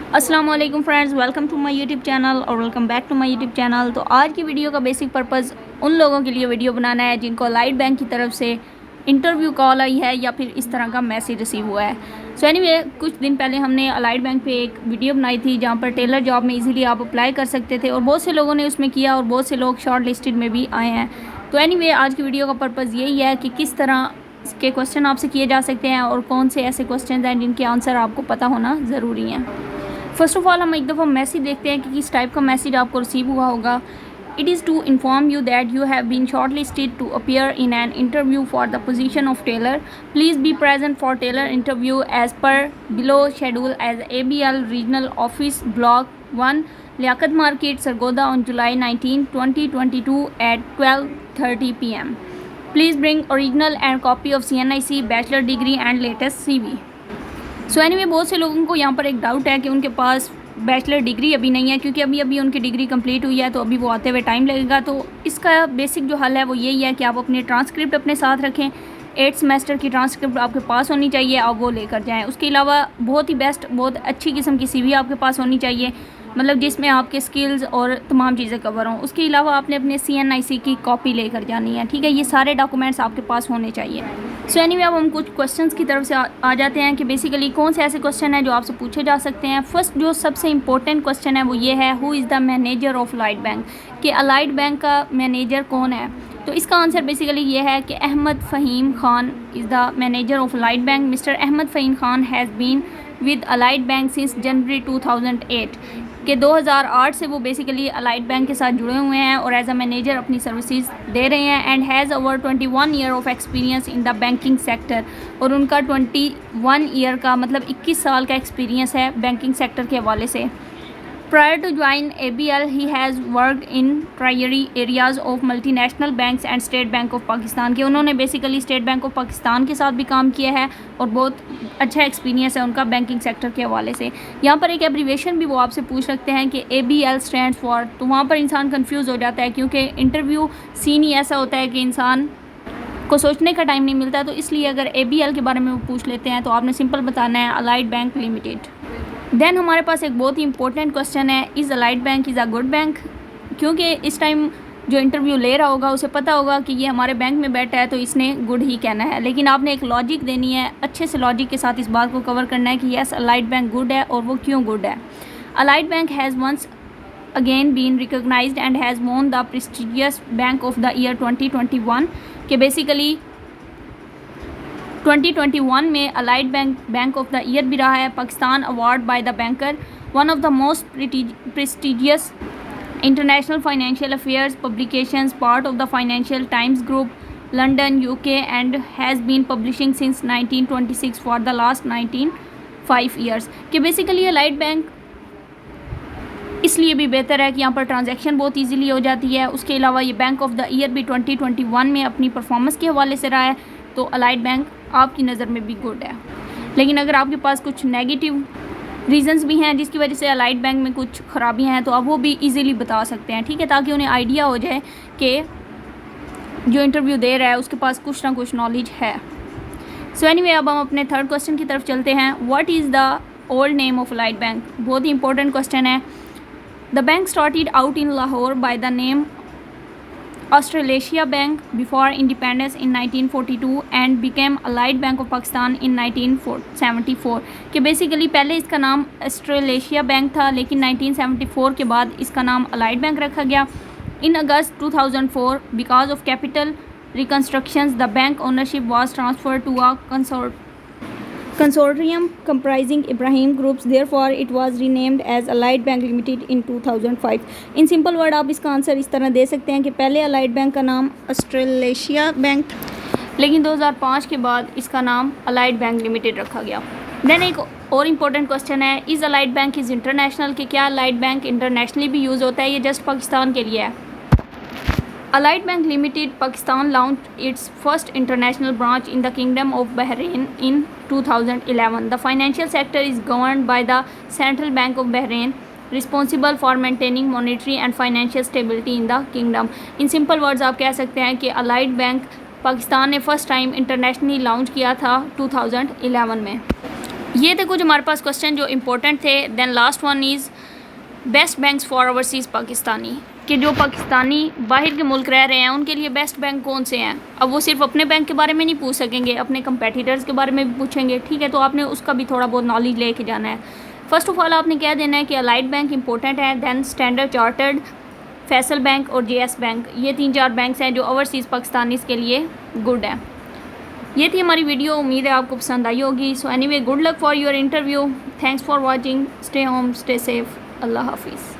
अस्सलाम वालेकुम friends, welcome to my YouTube channel और welcome back to my YouTube channel. तो आज की वीडियो का बेसिक पर्पज़ उन लोगों के लिए वीडियो बनाना है जिनको अलाइड बैंक की तरफ से इंटरव्यू कॉल आई है या फिर इस तरह का मैसेज रिसीव हुआ है। सो एनीवे, कुछ दिन पहले हमने अलाइड बैंक पे एक वीडियो बनाई थी जहाँ पर टेलर जॉब में इजीली आप अप्लाई कर सकते थे और बहुत से लोगों ने उसमें किया और बहुत से लोग शॉर्ट लिस्टेड में भी आए हैं। तो एनीवे, आज की वीडियो का पर्पज़ यही है कि किस तरह के क्वेश्चन आपसे किए जा सकते हैं और कौन से ऐसे क्वेश्चन हैं जिनके आंसर आपको पता होना ज़रूरी हैं। फर्स्ट ऑफ ऑल हम एक दफ़ा मैसेज देखते हैं कि किस टाइप का मैसेज आपको रिसीव हुआ होगा। It is to inform you that you have been shortlisted to appear in an interview for the position of teller. Please be present for teller interview as per below schedule as ABL regional office block 1 Liaquat market Sargodha on July 19, 2022 at 12:30 PM. Please bring original and copy of CNIC bachelor degree and latest CV. So anyway, बहुत से लोगों को यहाँ पर एक doubt है कि उनके पास बैचलर डिग्री अभी नहीं है क्योंकि अभी अभी उनकी डिग्री कंप्लीट हुई है, तो अभी वो आते हुए टाइम लगेगा। तो इसका बेसिक जो हल है वो यही है कि आप अपनी ट्रांसक्रिप्ट अपने साथ रखें। 8 सेमेस्टर की ट्रांसक्रिप्ट आपके पास होनी चाहिए, आप वो लेकर जाएं। उसके अलावा बहुत ही बेस्ट, बहुत अच्छी किस्म की CV आपके पास होनी चाहिए, मतलब जिसमें आपके स्किल्स और तमाम चीज़ें कवर हों। उसके अलावा आपने अपने CNIC की कॉपी लेकर जानी है, ठीक है। ये सारे डॉक्यूमेंट्स आपके पास होने चाहिए। सो एनीवे, अब हम कुछ क्वेश्चंस की तरफ से आ जाते हैं कि बेसिकली कौन से ऐसे क्वेश्चन हैं जो आपसे पूछे जा सकते हैं। फर्स्ट जो सबसे इंपॉर्टेंट क्वेश्चन है वो ये है, who is the manager of Allied Bank, कि अलाइड बैंक का मैनेजर कौन है। तो इसका आंसर बेसिकली ये है कि Ahmed Faheem Khan is the manager of Allied Bank. Mister Ahmed Faheem Khan has been with Allied Bank since January 2008, कि 2008 से वो बेसिकली अलाइड बैंक के साथ जुड़े हुए हैं और एज अ मैनेजर अपनी सर्विसेज दे रहे हैं। And has over 21 year of experience in the banking sector, और उनका 21 ईयर का मतलब 21 साल का एक्सपीरियंस है बैंकिंग सेक्टर के हवाले से। Prior to join ABL, he has worked in priority areas of multinational banks and State Bank of Pakistan, के उन्होंने basically state bank of Pakistan के साथ भी काम किया है और बहुत अच्छा एक्सपीरियंस है उनका बैंकिंग सेक्टर के हवाले से। यहाँ पर एक एब्रीवेशन भी वो आपसे पूछ सकते हैं कि ABL स्टैंड्स फॉर, तो वहाँ पर इंसान कंफ्यूज हो जाता है क्योंकि इंटरव्यू सीन ही ऐसा होता है कि इंसान को सोचने का टाइम नहीं मिलता। तो इसलिए अगर ABL के बारे में वो पूछ लेते हैं तो आपने सिंपल बताना है अलाइड बैंक लिमिटेड। देन हमारे पास एक बहुत ही इंपॉर्टेंट क्वेश्चन है, is allied bank is a good bank, क्योंकि इस टाइम जो इंटरव्यू ले रहा होगा उसे पता होगा कि ये हमारे बैंक में बैठा है तो इसने गुड ही कहना है। लेकिन आपने एक लॉजिक देनी है, अच्छे से लॉजिक के साथ इस बात को कवर करना है कि येस अलाइड बैंक गुड है और वो क्यों गुड है। Allied Bank has once again been recognised and has won the prestigious bank of the year 2021, के बेसिकली 2021 में Allied Bank of the year भी रहा है। Pakistan award by the banker, one of the most prestigious international financial affairs publications, part of the Financial Times group, London UK, and has been publishing since 1926 for the last 5 years, कि basically Allied bank इसलिए भी बेहतर है कि यहाँ पर transaction बहुत easily हो जाती है। उसके अलावा ये बैंक ऑफ द ईयर भी 2021 में अपनी परफॉर्मेंस के हवाले से रहा है, तो अलाइड बैंक आपकी नज़र में भी गुड है। लेकिन अगर आपके पास कुछ नेगेटिव रीजंस भी हैं जिसकी वजह से अलाइड बैंक में कुछ ख़राबियाँ हैं तो आप वो भी इजीली बता सकते हैं, ठीक है, ताकि उन्हें आइडिया हो जाए कि जो इंटरव्यू दे रहा है उसके पास कुछ ना कुछ नॉलेज है। सो एनीवे, अब हम अपने थर्ड क्वेश्चन की तरफ चलते हैं। What is the old name of Allied bank, बहुत ही इंपॉर्टेंट क्वेश्चन है। The bank started out in Lahore by the name Australasia Bank before independence in 1942 and became Allied Bank of Pakistan in 1974, कि basically पहले इसका नाम Australasia bank था लेकिन 1974 के बाद इसका नाम अलाइड बैंक रखा गया। In August 2004 because of capital reconstructions the bank ownership was transferred to a consortium comprising Ibrahim Groups, therefore it was renamed as Allied Bank Limited in 2005. In simple word आप इसका answer इस तरह दे सकते हैं कि पहले अलाइड बैंक का नाम ऑस्ट्रेलेशिया बैंक था लेकिन 2005 के बाद इसका नाम अलाइड बैंक लिमिटेड रखा गया। देन एक और इम्पोर्टेंट क्वेश्चन है, is allied bank is international, कि क्या अलाइड बैंक इंटरनेशनली भी यूज़ होता है, ये जस्ट पाकिस्तान के लिए है। Allied Bank Limited Pakistan launched its first international branch in the Kingdom of Bahrain in 2011. The financial sector is governed by the Central Bank of Bahrain, responsible for maintaining monetary and financial stability in the kingdom. In simple words आप कह सकते हैं कि Allied Bank Pakistan ने first time internationally launch किया था 2011 में। ये थे कुछ हमारे पास क्वेश्चन जो इम्पोर्टेंट थे। Then last one is best banks for overseas Pakistani, कि जो पाकिस्तानी बाहर के मुल्क रह रहे हैं उनके लिए बेस्ट बैंक कौन से हैं। अब वो सिर्फ अपने बैंक के बारे में नहीं पूछ सकेंगे, अपने कंपेटिटर्स के बारे में भी पूछेंगे, ठीक है। तो आपने उसका भी थोड़ा बहुत नॉलेज लेके जाना है। फ़र्स्ट ऑफ ऑल आपने क्या देना है कि अलाइड बैंक इंपॉर्टेंट है, then Standard Chartered, Faisal Bank और जेएस बैंक, ये 3-4 बैंक्स हैं जो ओवरसीज़ पाकिस्तानीज़ के लिए गुड हैं। ये थी हमारी वीडियो, उम्मीद है आपको पसंद आई होगी। So anyway, good luck for your interview. Thanks for watching. Stay home, stay safe. अल्लाह हाफिज़।